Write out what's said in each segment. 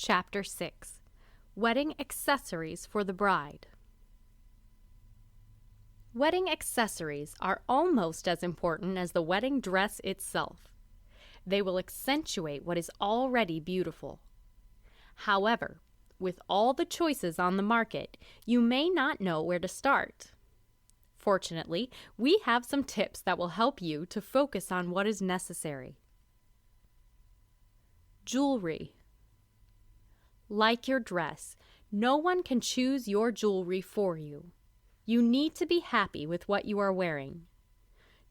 Chapter 6. Wedding Accessories for the Bride. Wedding accessories are almost as important as the wedding dress itself. They will accentuate what is already beautiful. However, with all the choices on the market, you may not know where to start. Fortunately, we have some tips that will help you to focus on what is necessary. Jewelry. Like your dress, no one can choose your jewelry for you. You need to be happy with what you are wearing.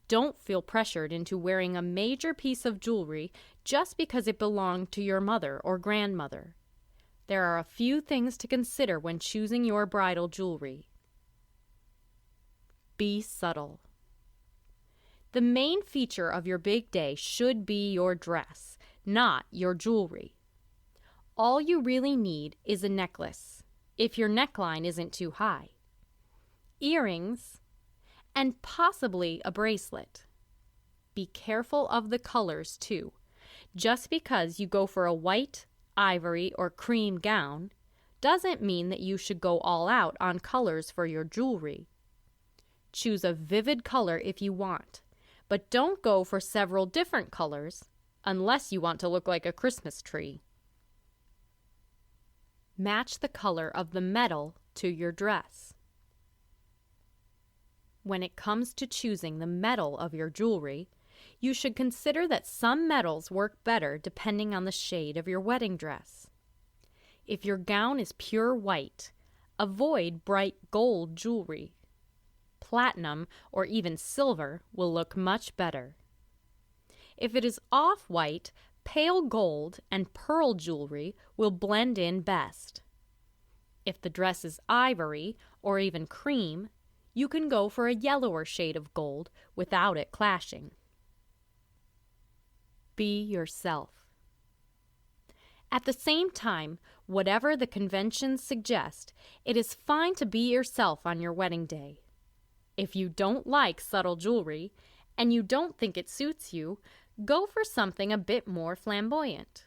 Don't feel pressured into wearing a major piece of jewelry just because it belonged to your mother or grandmother. There are a few things to consider when choosing your bridal jewelry. Be subtle. The main feature of your big day should be your dress, not your jewelry. All you really need is a necklace, if your neckline isn't too high, earrings, and possibly a bracelet. Be careful of the colors too. Just because you go for a white, ivory, or cream gown doesn't mean that you should go all out on colors for your jewelry. Choose a vivid color if you want, but don't go for several different colors unless you want to look like a Christmas tree. Match the color of the metal to your dress. When it comes to choosing the metal of your jewelry, you should consider that some metals work better depending on the shade of your wedding dress. If your gown is pure white, avoid bright gold jewelry. Platinum or even silver will look much better. If it is off-white, pale gold and pearl jewelry will blend in best. If the dress is ivory or even cream, you can go for a yellower shade of gold without it clashing. Be yourself. At the same time, whatever the conventions suggest, it is fine to be yourself on your wedding day. If you don't like subtle jewelry and you don't think it suits you, go for something a bit more flamboyant.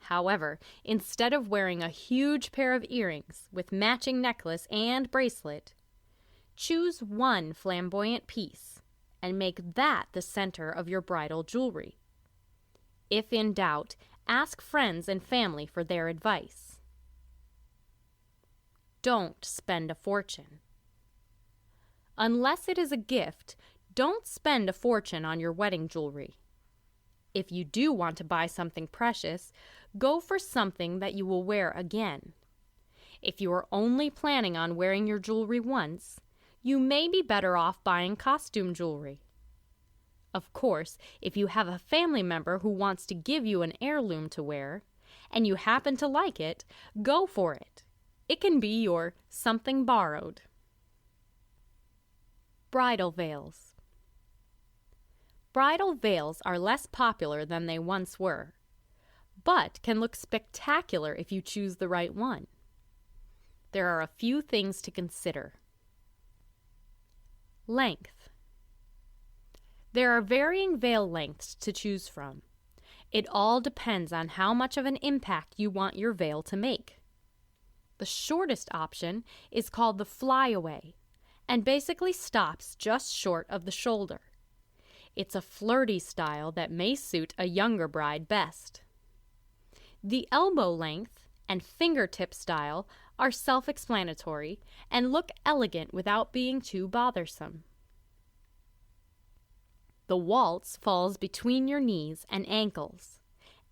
However, instead of wearing a huge pair of earrings with matching necklace and bracelet, choose one flamboyant piece and make that the center of your bridal jewelry. If in doubt, ask friends and family for their advice. Don't spend a fortune. Unless it is a gift, don't spend a fortune on your wedding jewelry. If you do want to buy something precious, go for something that you will wear again. If you are only planning on wearing your jewelry once, you may be better off buying costume jewelry. Of course, if you have a family member who wants to give you an heirloom to wear, and you happen to like it, go for it. It can be your something borrowed. Bridal veils. Bridal veils are less popular than they once were, but can look spectacular if you choose the right one. There are a few things to consider. Length. There are varying veil lengths to choose from. It all depends on how much of an impact you want your veil to make. The shortest option is called the flyaway and basically stops just short of the shoulder. It's a flirty style that may suit a younger bride best. The elbow length and fingertip style are self-explanatory and look elegant without being too bothersome. The waltz falls between your knees and ankles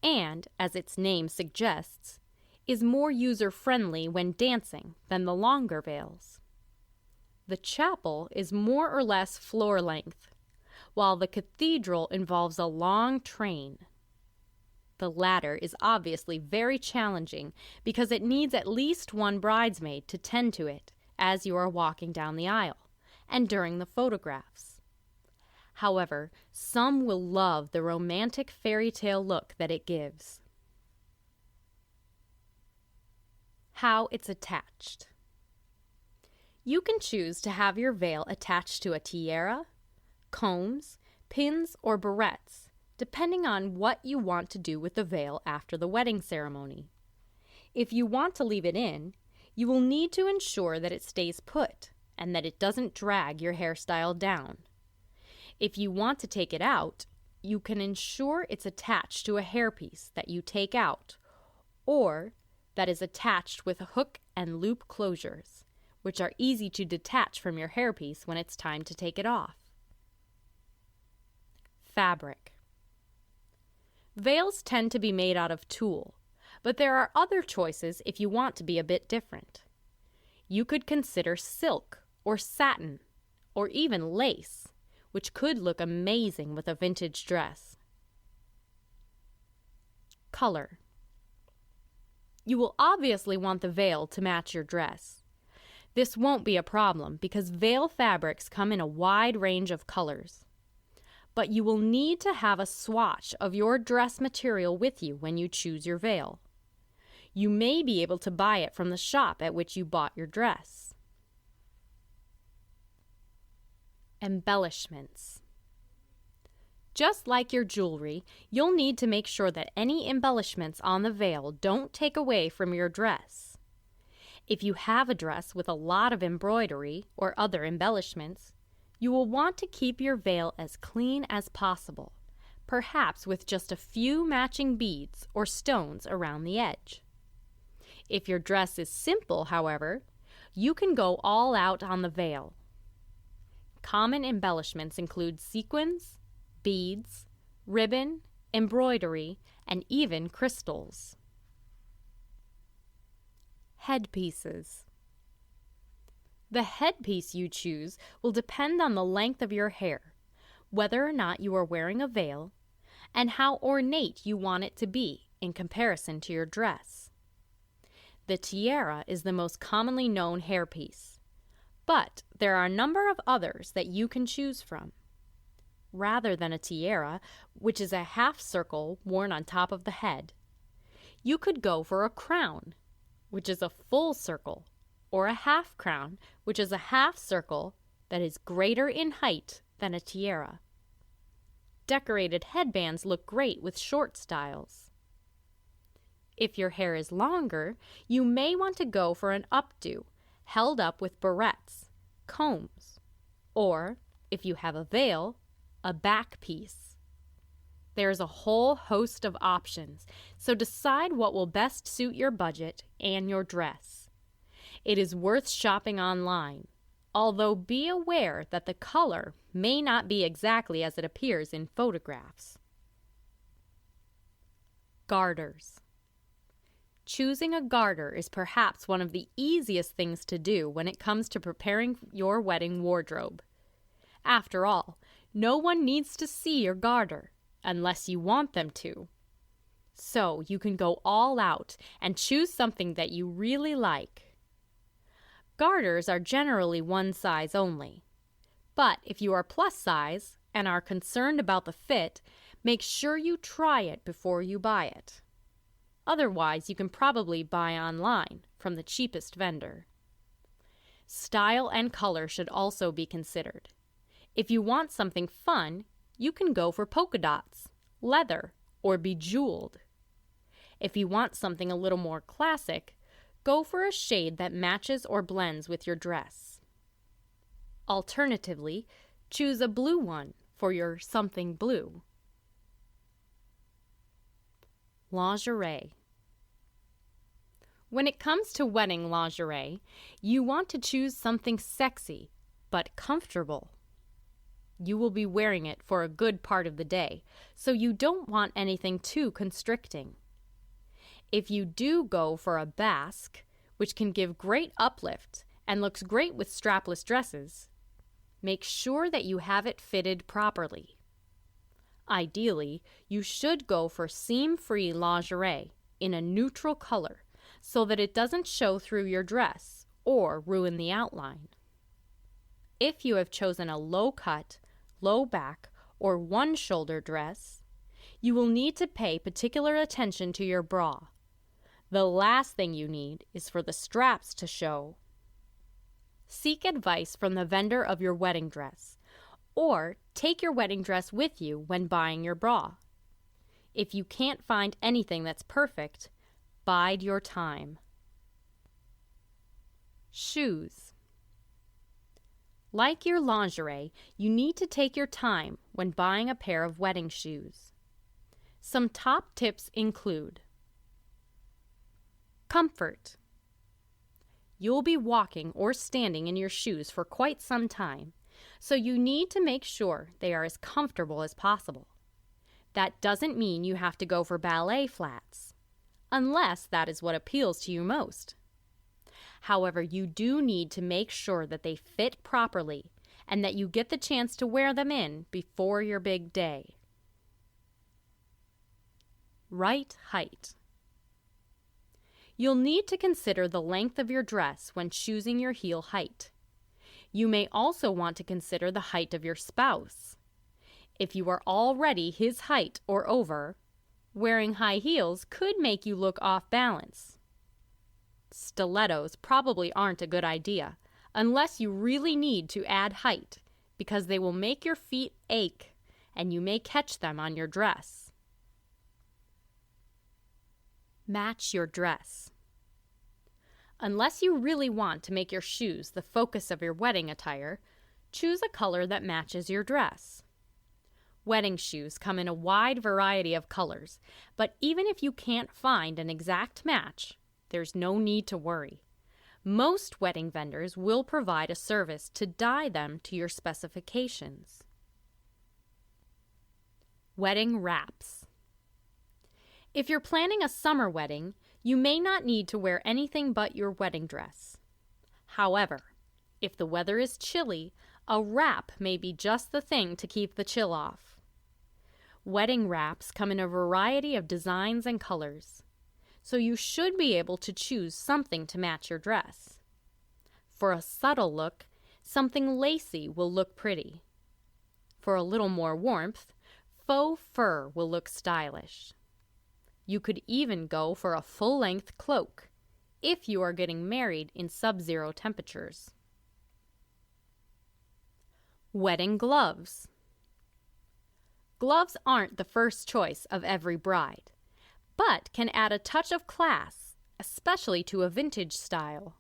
and, as its name suggests, is more user-friendly when dancing than the longer veils. The chapel is more or less floor length, while the cathedral involves a long train. The latter is obviously very challenging because it needs at least one bridesmaid to tend to it as you are walking down the aisle and during the photographs. However, some will love the romantic fairy tale look that it gives. How it's attached. You can choose to have your veil attached to a tiara, combs, pins, or barrettes, depending on what you want to do with the veil after the wedding ceremony. If you want to leave it in, you will need to ensure that it stays put and that it doesn't drag your hairstyle down. If you want to take it out, you can ensure it's attached to a hairpiece that you take out or that is attached with hook and loop closures, which are easy to detach from your hairpiece when it's time to take it off. Fabric. Veils tend to be made out of tulle, but there are other choices if you want to be a bit different. You could consider silk or satin or even lace, which could look amazing with a vintage dress. Color. You will obviously want the veil to match your dress. This won't be a problem because veil fabrics come in a wide range of colors. But you will need to have a swatch of your dress material with you when you choose your veil. You may be able to buy it from the shop at which you bought your dress. Embellishments. Just like your jewelry, you'll need to make sure that any embellishments on the veil don't take away from your dress. If you have a dress with a lot of embroidery or other embellishments, you will want to keep your veil as clean as possible, perhaps with just a few matching beads or stones around the edge. If your dress is simple, however, you can go all out on the veil. Common embellishments include sequins, beads, ribbon, embroidery, and even crystals. Headpieces. The headpiece you choose will depend on the length of your hair, whether or not you are wearing a veil, and how ornate you want it to be in comparison to your dress. The tiara is the most commonly known hairpiece, but there are a number of others that you can choose from. Rather than a tiara, which is a half circle worn on top of the head, you could go for a crown, which is a full circle, or a half crown, which is a half circle that is greater in height than a tiara. Decorated headbands look great with short styles. If your hair is longer, you may want to go for an updo, held up with barrettes, combs, or, if you have a veil, a back piece. There's a whole host of options, so decide what will best suit your budget and your dress. It is worth shopping online, although be aware that the color may not be exactly as it appears in photographs. Garters. Choosing a garter is perhaps one of the easiest things to do when it comes to preparing your wedding wardrobe. After all, no one needs to see your garter unless you want them to. So you can go all out and choose something that you really like. Garters are generally one size only, but if you are plus size and are concerned about the fit, make sure you try it before you buy it. Otherwise, you can probably buy online from the cheapest vendor. Style and color should also be considered. If you want something fun, you can go for polka dots, leather, or bejeweled. If you want something a little more classic, go for a shade that matches or blends with your dress. Alternatively, choose a blue one for your something blue. Lingerie. When it comes to wedding lingerie, you want to choose something sexy but comfortable. You will be wearing it for a good part of the day, so you don't want anything too constricting. If you do go for a basque, which can give great uplift and looks great with strapless dresses, make sure that you have it fitted properly. Ideally, you should go for seam-free lingerie in a neutral color so that it doesn't show through your dress or ruin the outline. If you have chosen a low-cut, low-back, or one-shoulder dress, you will need to pay particular attention to your bra. The last thing you need is for the straps to show. Seek advice from the vendor of your wedding dress, or take your wedding dress with you when buying your bra. If you can't find anything that's perfect, Bide your time. Shoes. Like your lingerie, you need to take your time when buying a pair of wedding shoes. Some top tips include comfort. You'll be walking or standing in your shoes for quite some time, so you need to make sure they are as comfortable as possible. That doesn't mean you have to go for ballet flats, unless that is what appeals to you most. However, you do need to make sure that they fit properly and that you get the chance to wear them in before your big day. Right height. You'll need to consider the length of your dress when choosing your heel height. You may also want to consider the height of your spouse. If you are already his height or over, wearing high heels could make you look off balance. Stilettos probably aren't a good idea unless you really need to add height because they will make your feet ache and you may catch them on your dress. Match your dress. Unless you really want to make your shoes the focus of your wedding attire, choose a color that matches your dress. Wedding shoes come in a wide variety of colors, but even if you can't find an exact match, there's no need to worry. Most wedding vendors will provide a service to dye them to your specifications. Wedding wraps. If you're planning a summer wedding, you may not need to wear anything but your wedding dress. However, if the weather is chilly, a wrap may be just the thing to keep the chill off. Wedding wraps come in a variety of designs and colors, so you should be able to choose something to match your dress. For a subtle look, something lacy will look pretty. For a little more warmth, faux fur will look stylish. You could even go for a full-length cloak if you are getting married in sub-zero temperatures. Wedding gloves. Gloves aren't the first choice of every bride, but can add a touch of class, especially to a vintage style.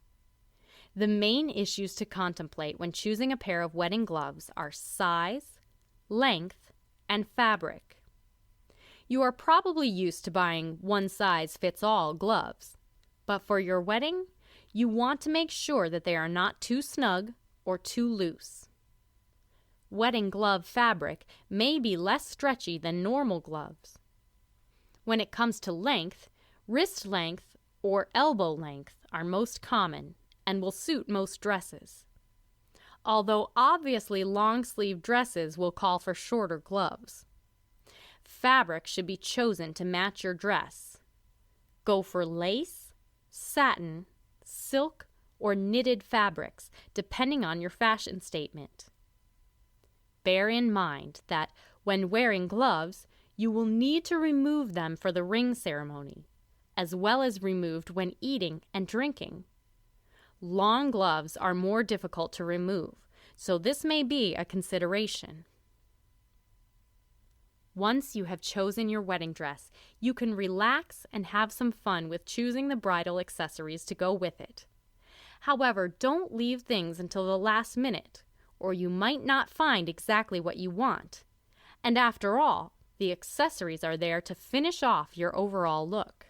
The main issues to contemplate when choosing a pair of wedding gloves are size, length, and fabric. You are probably used to buying one-size-fits-all gloves, but for your wedding, you want to make sure that they are not too snug or too loose. Wedding glove fabric may be less stretchy than normal gloves. When it comes to length, wrist length or elbow length are most common and will suit most dresses. Although obviously long-sleeve dresses will call for shorter gloves. Fabric should be chosen to match your dress. Go for lace, satin, silk, or knitted fabrics, depending on your fashion statement. Bear in mind that when wearing gloves, you will need to remove them for the ring ceremony, as well as removed when eating and drinking. Long gloves are more difficult to remove, so this may be a consideration. Once you have chosen your wedding dress, you can relax and have some fun with choosing the bridal accessories to go with it. However, don't leave things until the last minute, or you might not find exactly what you want. And after all, the accessories are there to finish off your overall look.